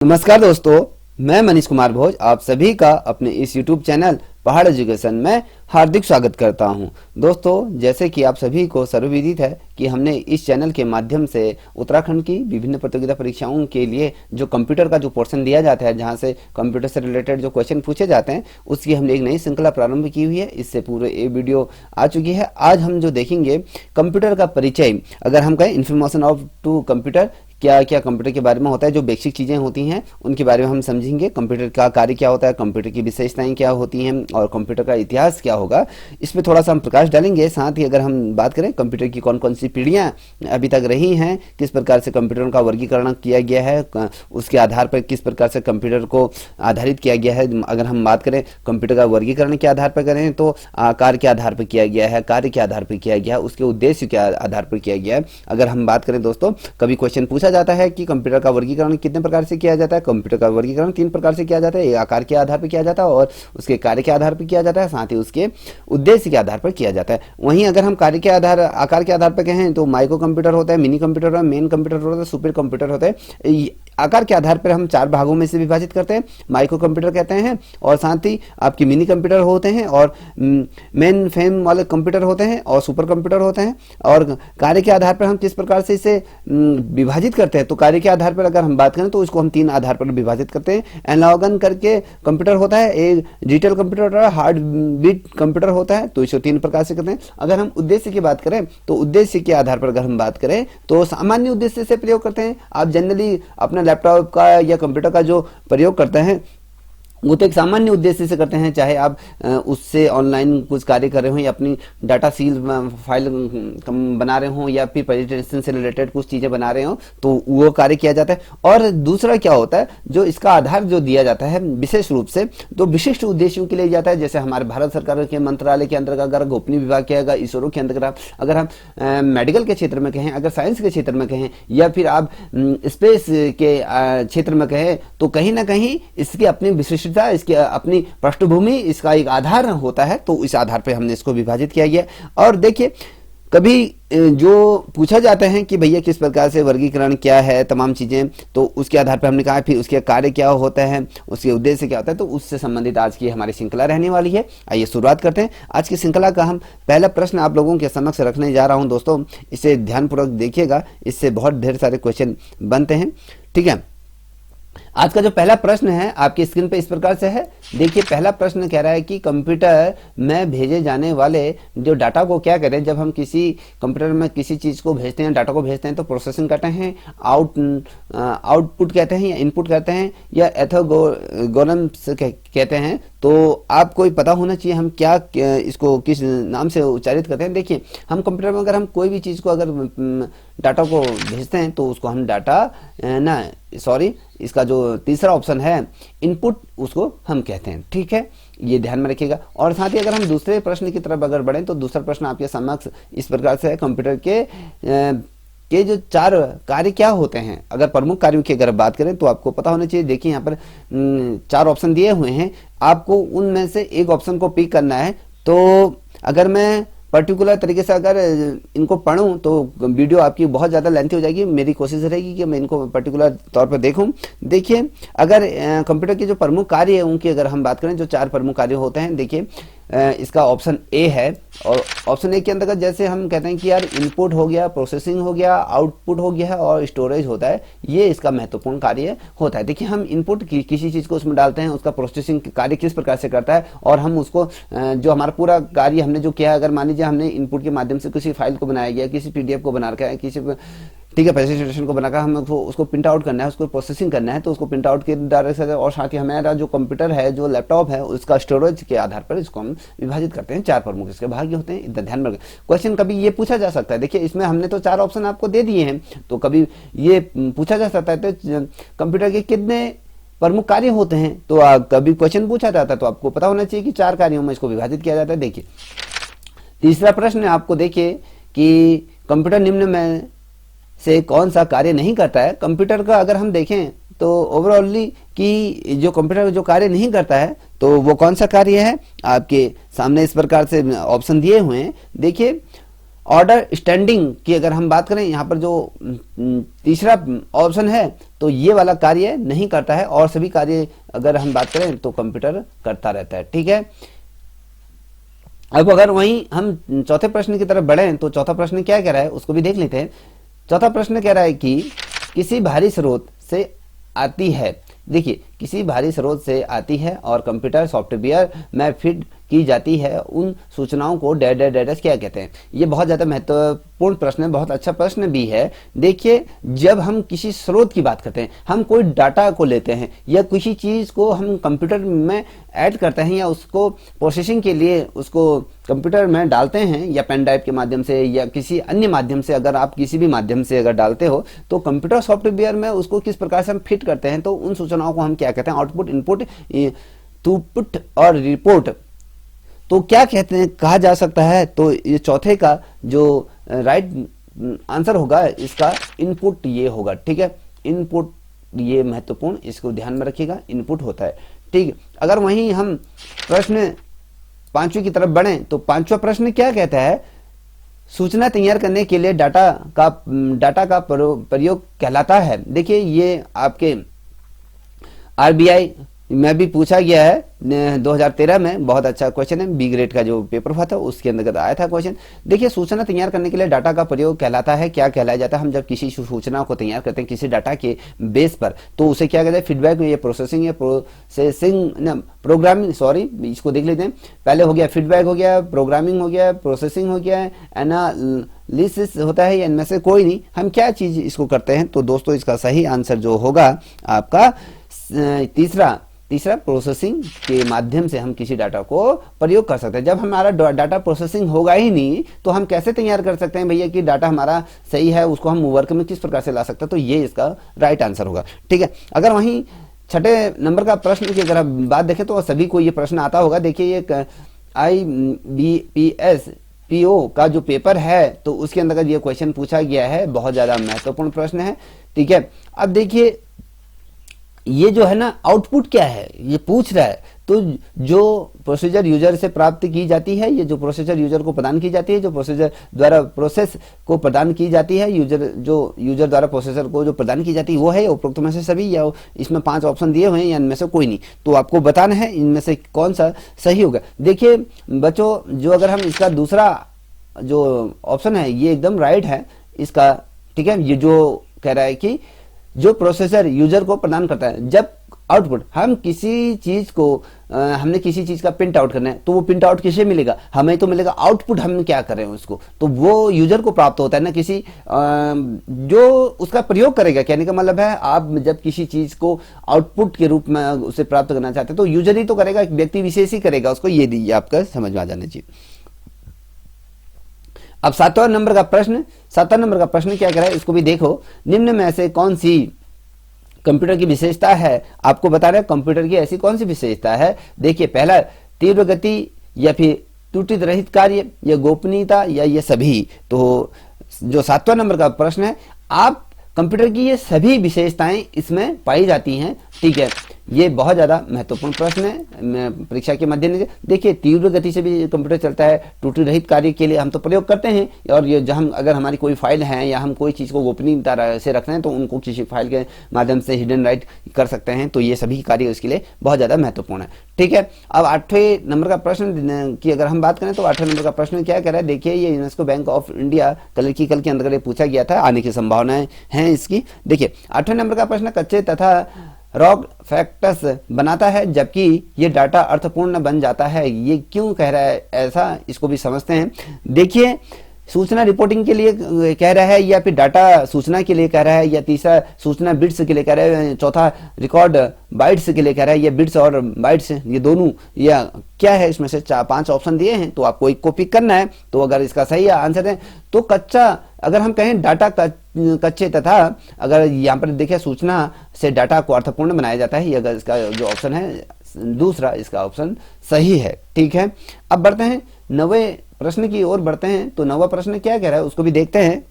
नमस्कार दोस्तों, मैं मनीष कुमार भोज आप सभी का अपने इस YouTube चैनल पहाड़ एजुकेशन में हार्दिक स्वागत करता हूं। दोस्तों, जैसे कि आप सभी को सर्वविदित है कि हमने इस चैनल के माध्यम से उत्तराखंड की विभिन्न प्रतियोगिता परीक्षाओं के लिए जो कंप्यूटर का जो पोर्शन दिया जाता है, जहां से कंप्यूटर से रिलेटेड जो क्वेश्चन पूछे जाते हैं, उसकी हमने एक नई श्रृंखला प्रारंभ की हुई है। इससे पूरे एक वीडियो आ चुकी है। आज हम जो देखेंगे कंप्यूटर का परिचय, अगर हम कहें इन्फॉर्मेशन ऑफ टू कंप्यूटर, क्या क्या कंप्यूटर के बारे में होता है, जो बेसिक चीज़ें होती हैं उनके बारे में हम समझेंगे। कंप्यूटर का कार्य क्या होता है, कंप्यूटर की विशेषताएं क्या होती हैं और कंप्यूटर का इतिहास क्या होगा, इस पर थोड़ा सा हम प्रकाश डालेंगे। साथ ही अगर हम बात करें कंप्यूटर की कौन कौन सी पीढ़ियां अभी तक रही हैं, किस प्रकार से कंप्यूटर का वर्गीकरण किया गया है, उसके आधार पर किस प्रकार से कंप्यूटर को आधारित किया गया है। अगर हम बात करें कंप्यूटर का वर्गीकरण के आधार पर करें तो आकार के आधार पर किया गया है, कार्य के आधार पर किया गया है, उसके उद्देश्य के आधार पर किया गया है। अगर हम बात करें दोस्तों, कभी क्वेश्चन पूछा जाता है कि कंप्यूटर का वर्गीकरण कितने प्रकार से किया जाता है। कंप्यूटर का वर्गीकरण 3 प्रकार से किया जाता है। एक आकार के आधार पर किया जाता है और उसके कार्य के आधार पर किया जाता है, साथ ही उसके उद्देश्य के आधार पर किया जाता है। वहीं अगर हम कार्य के आधार आकार के आधार पर कहें तो माइक्रो कंप्यूटर होता है, मिनी कंप्यूटर होता है, मेन कंप्यूटर होता है, सुपर कंप्यूटर होता है। आकार के आधार पर हम 4 भागों में से विभाजित करते हैं। माइक्रो कंप्यूटर कहते हैं और साथ ही आपकी मिनी कंप्यूटर होते हैं और मेन फ्रेम वाले कंप्यूटर होते हैं और सुपर कंप्यूटर होते हैं। और कार्य के आधार पर हम किस प्रकार से इसे विभाजित करते हैं, तो कार्य के आधार पर अगर हम बात करें तो इसको हम 3 आधार पर विभाजित करते हैं। एनालॉगन करके कंप्यूटर होता है, एक डिजिटल कंप्यूटर होता है, हार्ड बीट कंप्यूटर होता है, तो इसे 3 प्रकार से करते हैं। अगर हम उद्देश्य की बात करें तो उद्देश्य के आधार पर अगर हम बात करें तो सामान्य उद्देश्य से प्रयोग करते हैं। आप जनरली अपना लैपटॉप का या कंप्यूटर का जो प्रयोग करते हैं वो तो एक सामान्य उद्देश्य से करते हैं, चाहे आप उससे ऑनलाइन कुछ कार्य कर रहे हो या अपनी डाटा सील फाइल बना रहे हो या फिर प्रेजेंटेशन से रिलेटेड कुछ चीज़ें बना रहे हो, तो वो कार्य किया जाता है। और दूसरा क्या होता है, जो इसका आधार जो दिया जाता है विशेष रूप से तो विशिष्ट उद्देश्यों के लिए जाता है। जैसे हमारे भारत सरकार के मंत्रालय के अंतर्गत, अगर गोपनीय विभाग के, अगर इसरो के अंतर्गत, अगर हम मेडिकल के क्षेत्र में कहें, अगर साइंस के क्षेत्र में कहें या फिर आप स्पेस के क्षेत्र में कहें, तो कहीं ना कहीं इसकी अपनी विशिष्ट इसकी अपनी पृष्ठभूमि, इसका एक आधार होता है, तो इस आधार पे हमने इसको विभाजित किया गया। और देखिए, कभी जो पूछा जाता है कि भैया किस प्रकार से वर्गीकरण क्या है, तमाम चीजें, तो उसके आधार पर हमने कहा फिर उसके कार्य क्या होता है, उसके उद्देश्य क्या होता है, तो उससे संबंधित आज की हमारी श्रृंखला रहने वाली है। आइए शुरुआत करते हैं। आज की श्रृंखला का हम पहला प्रश्न आप लोगों के समक्ष रखने जा रहा हूं। दोस्तों, इसे ध्यानपूर्वक देखिएगा, इससे बहुत ढेर सारे क्वेश्चन बनते हैं। ठीक है, आज का जो पहला प्रश्न है आपकी स्क्रीन पे इस प्रकार से है। देखिए, पहला प्रश्न कह रहा है कि कंप्यूटर में भेजे जाने वाले जो डाटा को क्या कहते हैं। जब हम किसी कंप्यूटर में किसी चीज को भेजते हैं, डाटा को भेजते हैं, तो प्रोसेसिंग कहते हैं, आउटपुट कहते हैं या इनपुट कहते हैं या एथोगोनम्स कहते हैं। तो आपको पता होना चाहिए हम क्या इसको किस नाम से उच्चारित करते हैं। देखिए, हम कंप्यूटर में अगर हम कोई भी चीज को अगर डाटा को भेजते हैं तो उसको हम इसका जो तीसरा ऑप्शन है इनपुट, उसको हम कहते हैं। ठीक है, ये ध्यान में रखिएगा। और साथ ही अगर हम दूसरे प्रश्न की तरफ अगर बढ़ें तो दूसरा प्रश्न आपके समक्ष इस प्रकार से है, कंप्यूटर के जो 4 कार्य क्या होते हैं। अगर प्रमुख कार्यों की अगर बात करें तो आपको पता होना चाहिए। देखिए, यहाँ पर 4 ऑप्शन दिए हुए हैं, आपको उनमें से एक ऑप्शन को पिक करना है। तो अगर मैं पर्टिकुलर तरीके से अगर इनको पढ़ूं तो वीडियो आपकी बहुत ज़्यादा लेंथी हो जाएगी। मेरी कोशिश रहेगी कि मैं इनको पर्टिकुलर तौर पर देखूं। देखिए, अगर कंप्यूटर के जो प्रमुख कार्य है उनकी अगर हम बात करें, जो 4 प्रमुख कार्य होते हैं, देखिए इसका ऑप्शन ए है। और ऑप्शन ए के अंतर्गत जैसे हम कहते हैं कि यार इनपुट हो गया, प्रोसेसिंग हो गया, आउटपुट हो गया और स्टोरेज होता है, ये इसका महत्वपूर्ण कार्य होता है। देखिए, हम इनपुट किसी चीज़ को उसमें डालते हैं, उसका प्रोसेसिंग कार्य किस प्रकार से करता है और हम उसको जो हमारा पूरा कार्य हमने जो किया, अगर मान लीजिए हमने इनपुट के माध्यम से किसी फाइल को बनाया गया, किसी PDF को बना रखा है, किसी ठीक है प्रेजेंटेशन को बनाकर हम उसको प्रिंट आउट करना है, उसको प्रोसेसिंग करना है, तो उसको प्रिंट आउट के डायरेक्ट से। और साथ ही हमारा जो कंप्यूटर है, जो लैपटॉप है, उसका स्टोरेज के आधार पर इसको हम विभाजित करते हैं। 4 प्रमुख इसके भाग होते हैं, इतना ध्यान में रखें। क्वेश्चन कभी ये पूछा जा सकता है, देखिए इसमें हमने तो 4 ऑप्शन आपको दे दिए हैं, तो कभी ये पूछा जा सकता है तो कंप्यूटर के कितने प्रमुख कार्य होते हैं, तो कभी क्वेश्चन पूछा जाता है तो आपको पता होना चाहिए कि 4 कार्यों में इसको विभाजित किया जाता है। देखिए, तीसरा प्रश्न आपको देखिए कि कंप्यूटर निम्न में से कौन सा कार्य नहीं करता है। कंप्यूटर का अगर हम देखें तो ओवरऑली कि जो कंप्यूटर जो कार्य नहीं करता है तो वो कौन सा कार्य है, आपके सामने इस प्रकार से ऑप्शन दिए हुए हैं। देखिए, ऑर्डर स्टैंडिंग की अगर हम बात करें, यहाँ पर जो तीसरा ऑप्शन है तो ये वाला कार्य नहीं करता है, और सभी कार्य अगर हम बात करें तो कंप्यूटर करता रहता है। ठीक है, अब अगर वहीं हम चौथे प्रश्न की तरफ बढ़े तो चौथा प्रश्न क्या कह रहा है उसको भी देख लेते हैं। चौथा प्रश्न कह रहा है कि किसी भारी स्रोत से आती है, देखिए किसी भारी स्रोत से आती है और कंप्यूटर सॉफ्टवेयर में फिट की जाती है, उन सूचनाओं को डैश डैश डैश क्या कहते हैं। ये बहुत ज्यादा महत्वपूर्ण प्रश्न है, बहुत अच्छा प्रश्न भी है। देखिए जब हम किसी स्रोत की बात करते हैं, हम कोई डाटा को लेते हैं या किसी चीज को हम कंप्यूटर में ऐड करते हैं या उसको प्रोसेसिंग के लिए उसको कंप्यूटर में डालते हैं, या पेन ड्राइव के माध्यम से या किसी अन्य माध्यम से, अगर आप किसी भी माध्यम से अगर डालते हो तो कंप्यूटर सॉफ्टवेयर में उसको किस प्रकार से हम फिट करते हैं, तो उन सूचनाओं को हम क्या कहते हैं, आउटपुट, इनपुट, थ्रूपुट और रिपोर्ट। तो क्या कहते हैं, कहा जा सकता है, तो ये चौथे का जो राइट आंसर होगा इसका इनपुट ये होगा। ठीक है, इनपुट ये महत्वपूर्ण, इसको ध्यान में रखिएगा, इनपुट होता है। ठीक, अगर वहीं हम प्रश्न पांचवी की तरफ बढ़े तो पांचवा प्रश्न क्या कहता है, सूचना तैयार करने के लिए डाटा का प्रयोग कहलाता है। देखिए ये आपके आरबीआई में भी पूछा गया है 2013 में, बहुत अच्छा क्वेश्चन है, बी ग्रेड का जो पेपर हुआ था उसके अंतर्गत आया था क्वेश्चन। देखिए सूचना तैयार करने के लिए डाटा का प्रयोग कहलाता है, क्या कहलाया जाता है, हम जब किसी सूचना को तैयार करते हैं किसी डाटा के बेस पर तो उसे क्या कहते हैं, फीडबैक, ये प्रोसेसिंग या प्रोसेसिंग प्रोग्रामिंग, सॉरी इसको देख लेते हैं, पहले हो गया फीडबैक, हो गया प्रोग्रामिंग, हो गया प्रोसेसिंग, हो गया एनालिसिस होता है, या इनमें से कोई नहीं, हम क्या चीज इसको करते हैं। तो दोस्तों इसका सही आंसर जो होगा आपका तीसरा प्रोसेसिंग के माध्यम से हम किसी डाटा को प्रयोग कर सकते हैं। जब हमारा डाटा प्रोसेसिंग होगा ही नहीं तो हम कैसे तैयार कर सकते हैं भैया कि डाटा हमारा सही है, उसको हम वर्क में किस प्रकार से ला सकते हैं, तो ये इसका राइट आंसर होगा। ठीक है, अगर वहीं छठे नंबर का प्रश्न की अगर हम बात देखें तो सभी को ये प्रश्न आता होगा। देखिए ये IBPS PO का जो पेपर है तो उसके अंदर ये क्वेश्चन पूछा गया है, बहुत ज्यादा महत्वपूर्ण प्रश्न है। ठीक है, अब देखिए ये जो है ना आउटपुट क्या है ये पूछ रहा है, तो जो प्रोसीजर यूजर से प्राप्त की जाती है, ये जो प्रोसीजर यूजर को प्रदान की जाती है, जो प्रोसीजर द्वारा प्रोसेस को प्रदान की जाती है, यूजर द्वारा प्रोसेसर को जो प्रदान की जाती है वो है उपरोक्त में से सभी, या इसमें 5 ऑप्शन दिए हुए हैं या इनमें से कोई नहीं, तो आपको बताना है इनमें से कौन सा सही होगा। देखिए बच्चों, जो अगर हम इसका दूसरा जो ऑप्शन है ये एकदम राइट है इसका। ठीक है, ये जो कह रहा है कि जो प्रोसेसर यूजर को प्रदान करता है, जब आउटपुट हम किसी चीज को हमने किसी चीज का प्रिंट आउट करना है तो वो प्रिंट आउट किसे मिलेगा, हमें तो मिलेगा आउटपुट, हम क्या कर रहे हैं उसको, तो वो यूजर को प्राप्त होता है ना किसी जो उसका प्रयोग करेगा। कहने का मतलब है आप जब किसी चीज को आउटपुट के रूप में उसे प्राप्त करना चाहते हैं तो यूजर ही तो करेगा, व्यक्ति विशेष ही करेगा उसको, ये दीजिए आपका समझ में आ जाना चाहिए। अब सातवां नंबर का प्रश्न क्या कह रहा है इसको भी देखो, निम्न में से कौन सी कंप्यूटर की विशेषता है, आपको बता रहे हैं कंप्यूटर की ऐसी कौन सी विशेषता है। देखिए पहला तीव्र गति, या फिर त्रुटि रहित कार्य, या गोपनीयता, या ये सभी। तो जो सातवां नंबर का प्रश्न है, आप कंप्यूटर की ये सभी विशेषताएं इसमें पाई जाती हैं। ठीक है, ये बहुत ज्यादा महत्वपूर्ण प्रश्न है परीक्षा के मद्देनजर। देखिए तीव्र गति से भी कंप्यूटर चलता है, त्रुटि रहित कार्य के लिए हम तो प्रयोग करते हैं, और ये जब हम अगर हमारी कोई फाइल है या हम कोई चीज को गोपनीयता से रखते हैं तो उनको किसी फाइल के माध्यम से हिडन राइट कर सकते हैं, तो ये सभी कार्य इसके लिए बहुत ज्यादा महत्वपूर्ण है। ठीक है, अब 8वें नंबर का प्रश्न की अगर हम बात करें तो 8वें नंबर का प्रश्न क्या कह रहा है, देखिए ये यूनेस्को बैंक ऑफ इंडिया कल के अंदर पूछा गया था, आने की संभावनाएं हैं इसकी। देखिए 8वें नंबर का प्रश्न, कच्चे तथा रॉग फैक्ट्स बनाता है जबकि ये डाटा अर्थपूर्ण बन जाता है, ये क्यों कह रहा है ऐसा, इसको भी समझते हैं। देखिए सूचना रिपोर्टिंग के लिए कह रहा है, या फिर डाटा सूचना के लिए कह रहा है, या तीसरा सूचना बिट्स के लिए कह रहा है, चौथा रिकॉर्ड बाइट्स के लिए कह रहा है, या बिट्स और बाइट्स ये दोनों, या क्या है, इसमें से 5 ऑप्शन दिए हैं तो आपको एक को पिक करना है। तो अगर इसका सही आंसर है तो कच्चा, अगर हम कहें डाटा कच्चे तथा अगर यहाँ पर देखिए सूचना से डाटा को अर्थपूर्ण बनाया जाता है, अगर इसका जो ऑप्शन है दूसरा, इसका ऑप्शन सही है। ठीक है, अब बढ़ते हैं 9वें प्रश्न की ओर बढ़ते हैं। तो 9वां प्रश्न क्या कह रहा है उसको भी देखते हैं।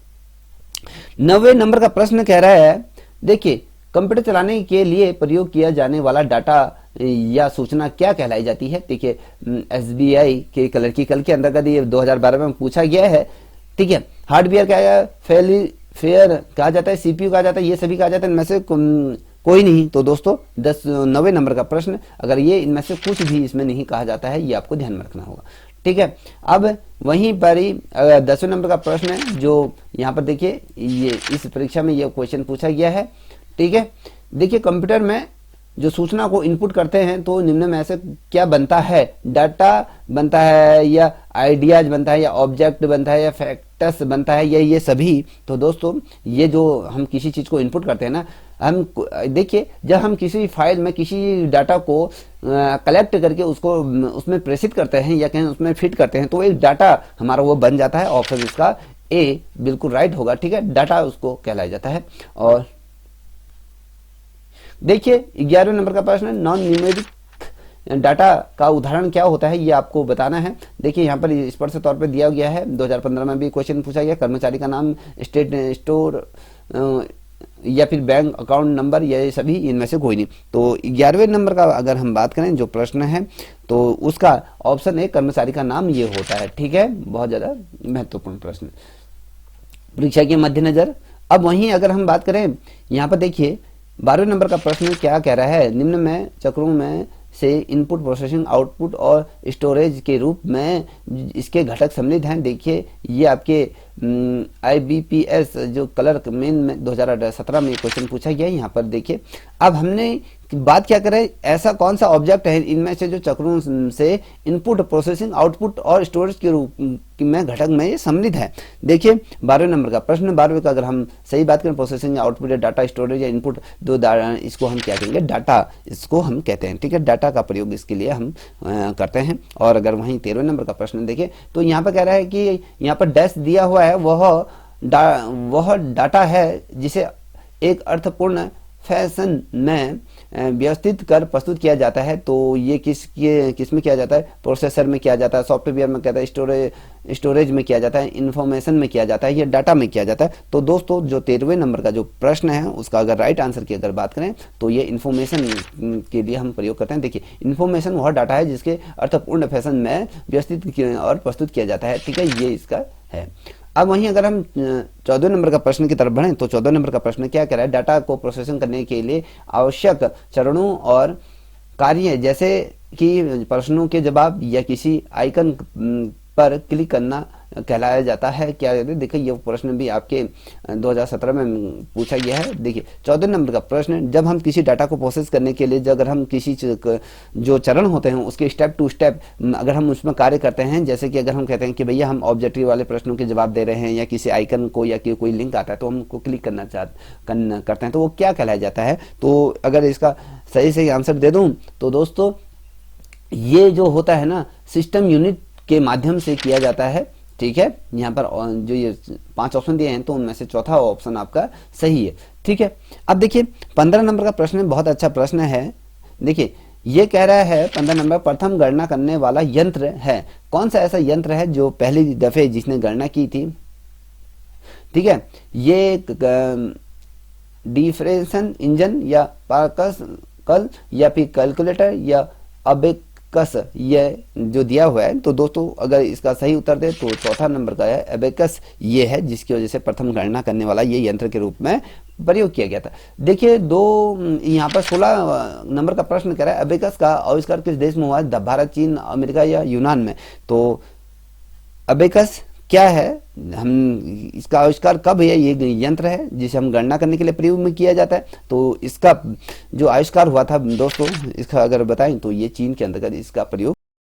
9वें नंबर का प्रश्न कह रहा है, देखिए कंप्यूटर चलाने के लिए प्रयोग किया जाने वाला डाटा या सूचना क्या कहलाई जाती है। देखिए SBI के कल के अंतर्गत ये 2012 में पूछा गया है। ठीक है। हार्डवेयर कहा जाता है, फेयर कहा जाता है, सीपीयू कहा जाता है, ये सभी कहा जाता है, इनमें से कोई नहीं। तो दोस्तों 90 नंबर का प्रश्न, अगर ये इनमें से कुछ भी इसमें नहीं कहा जाता है, ये आपको ध्यान में रखना होगा, ठीक है। अब वहीं पर ही 10वें नंबर का प्रश्न है, जो यहाँ पर देखिए ये इस परीक्षा में ये क्वेश्चन पूछा गया है, ठीक है। देखिए कंप्यूटर में जो सूचना को इनपुट करते हैं तो निम्न में ऐसे क्या बनता है, डाटा बनता है या आइडियाज बनता है या ऑब्जेक्ट बनता है या फैक्टर्स बनता है या ये सभी। तो दोस्तों ये जो हम किसी चीज को इनपुट करते हैं ना, हम देखिए जब हम किसी फाइल में किसी डाटा को कलेक्ट करके उसको उसमें प्रेषित करते हैं या कहीं उसमें फिट करते हैं तो एक डाटा हमारा वो बन जाता है। ऑप्शन इसका ए बिल्कुल राइट होगा, ठीक है, डाटा उसको कहलाया जाता है। और देखिए 11वें नंबर का प्रश्न है, नॉन न्यूमेरिक डाटा का उदाहरण क्या होता है, ये आपको बताना है। देखिए यहाँ पर स्पष्ट तौर पे दिया गया है, 2015 में भी क्वेश्चन पूछा गया, कर्मचारी का नाम, स्टेट स्टोर या फिर बैंक अकाउंट नंबर, ये सभी इनमें से कोई नहीं। तो 11वें नंबर का अगर हम बात करें जो प्रश्न है तो उसका ऑप्शन ए कर्मचारी का नाम ये होता है, ठीक है, बहुत ज्यादा महत्वपूर्ण प्रश्न परीक्षा के मद्देनजर। अब वहीं अगर हम बात करें यहाँ पर देखिए 12वें नंबर का प्रश्न क्या कह रहा है, निम्न में चक्रों में से इनपुट, प्रोसेसिंग, आउटपुट और स्टोरेज के रूप में इसके घटक सम्मिलित हैं। देखिए ये आपके IBPS जो कलर मेन में 2017 में क्वेश्चन पूछा गया है। यहाँ पर देखिए अब हमने बात क्या करें, ऐसा कौन सा ऑब्जेक्ट है इनमें से जो चक्रों से इनपुट, प्रोसेसिंग, आउटपुट और स्टोरेज के रूप में घटक में ये सम्मिलित है। देखिए 12वें नंबर का प्रश्न, 12वें का अगर हम सही बात करें, प्रोसेसिंग, आउटपुट या डाटा स्टोरेज या इनपुट, दो इसको हम क्या कहेंगे, डाटा इसको हम कहते हैं, ठीक है, डाटा का प्रयोग इसके लिए हम करते हैं। और अगर वहीं 13वें नंबर का प्रश्न देखें तो यहाँ पर कह रहा है कि यहाँ पर डैश दिया हुआ है, वह डाटा है जिसे एक अर्थपूर्ण फैशन में व्यवस्थित कर प्रस्तुत किया जाता है। तो ये किस में किया जाता है, प्रोसेसर में किया जाता है, सॉफ्टवेयर में किया जाता है, स्टोरेज में किया जाता है, इंफॉर्मेशन में किया जाता है, ये डाटा में किया जाता है। तो दोस्तों जो 13वें नंबर का जो प्रश्न है उसका अगर राइट आंसर की अगर बात करें तो ये इंफॉर्मेशन के लिए हम प्रयोग करते हैं। देखिए इंफॉर्मेशन वह डाटा है जिसके अर्थपूर्ण फैशन में व्यवस्थित और प्रस्तुत किया जाता है, ठीक है, ये इसका है। अब वहीं अगर हम 14वें नंबर का प्रश्न की तरफ बढ़ें तो 14वें नंबर का प्रश्न क्या कह रहा है, डाटा को प्रोसेसिंग करने के लिए आवश्यक चरणों और कार्य जैसे कि प्रश्नों के जवाब या किसी आइकन पर क्लिक करना कहलाया जाता है। क्या देखिए ये प्रश्न भी आपके 2017 में पूछा गया है। देखिए 14 नंबर का प्रश्न, जब हम किसी डाटा को प्रोसेस करने के लिए अगर हम किसी जो चरण होते हैं उसके स्टेप टू स्टेप अगर हम उसमें कार्य करते हैं, जैसे कि अगर हम कहते हैं कि भैया हम ऑब्जेक्टिव वाले प्रश्नों के जवाब दे रहे हैं या किसी आइकन को या कोई लिंक आता है तो हम उसको क्लिक करते हैं तो वो क्या कहलाया जाता है। तो अगर इसका सही आंसर दे दूं तो दोस्तों ये जो होता है ना, सिस्टम यूनिट के माध्यम से किया जाता है, ठीक है। यहाँ पर जो ये 5 ऑप्शन दिए हैं तो उनमें से चौथा ऑप्शन आपका सही है, ठीक है। अब देखिए 15 नंबर का प्रश्न बहुत अच्छा प्रश्न है। देखिए ये कह रहा है 15 नंबर, प्रथम गणना करने वाला यंत्र है, कौन सा ऐसा यंत्र है जो पहली दफे जिसने गणना की थी, ठीक है। ये डिफरेंशियल इंजन या पार्कल या फिर कैलकुलेटर या अबेकस ये जो दिया हुआ है। तो दोस्तों अगर इसका सही उत्तर दे तो चौथा नंबर का है एबेकस, ये है जिसकी वजह से प्रथम गणना करने वाला ये यंत्र के रूप में प्रयोग किया गया था। देखिए यहाँ पर 16 नंबर का प्रश्न कह रहा है, एबेकस का आविष्कार किस देश में हुआ है, भारत, चीन, अमेरिका या यूनान में। तो एबेकस क्या है, हम इसका आविष्कार कब है, ये यंत्र है जिसे हम गणना करने के लिए प्रयोग में किया जाता है। तो इसका जो आविष्कार हुआ था दोस्तों, इसका अगर बताएं तो ये चीन के अंतर्गत इसका प्रयोग